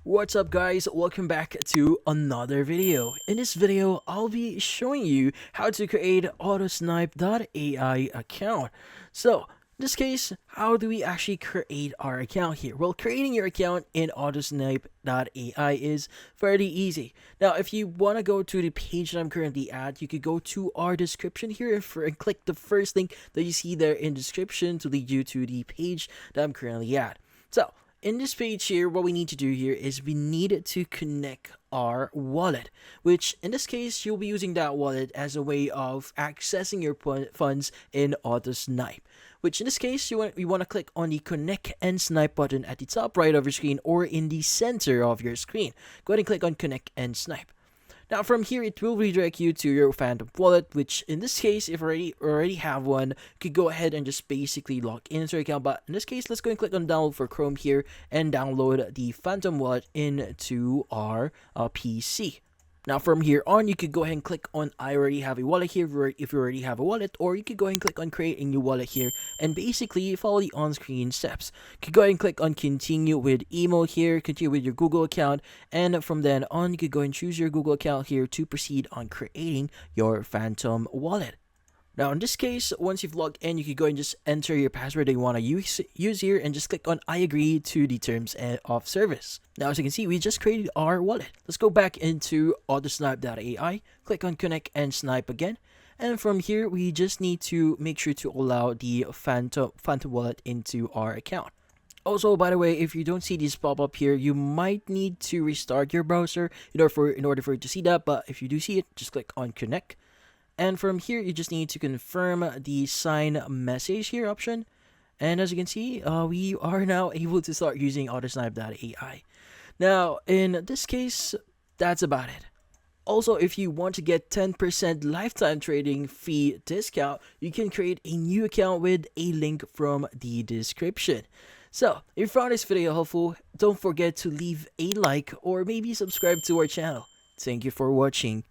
What's up guys, welcome back to another video. In this video, I'll be showing you how to create Autosnipe.ai account. So, in this case, how do we actually create our account here? Well, creating your account in Autosnipe.ai is fairly easy. Now, if you want to go to the page that I'm currently at, you could go to our description here and click the first link that you see there in description to lead you to the page that I'm currently at. So, in this page here, what we need to do here is we need to connect our wallet, which in this case, you'll be using that wallet as a way of accessing your funds in Autosnipe. Which in this case, you want to click on the connect and snipe button at the top right of your screen or in the center of your screen. Go ahead and click on connect and snipe. Now from here, it will redirect you to your Phantom wallet, which in this case, if you already have one, you could go ahead and just basically log into your account. But in this case, let's go and click on download for Chrome here and download the Phantom wallet into our PC. Now from here on, you could go ahead and click on I already have a wallet here if you already have a wallet, or you could go ahead and click on create a new wallet here and basically follow the on-screen steps. You could go ahead and click on continue with email here, continue with your Google account, and from then on, you could go and choose your Google account here to proceed on creating your Phantom wallet. Now in this case, once you've logged in, you can go and just enter your password that you want to use here and just click on I agree to the terms of service. Now as you can see, we just created our wallet. Let's go back into Autosnipe.ai, click on connect and snipe again. And from here, we just need to make sure to allow the Phantom wallet into our account. Also, by the way, if you don't see this pop up here, you might need to restart your browser in order for you to see that. But if you do see it, just click on connect. And from here, you just need to confirm the sign message here option. And as you can see, we are now able to start using Autosnipe.ai. Now, in this case, that's about it. Also, if you want to get 10% lifetime trading fee discount, you can create a new account with a link from the description. So, if you found this video helpful, don't forget to leave a like or maybe subscribe to our channel. Thank you for watching.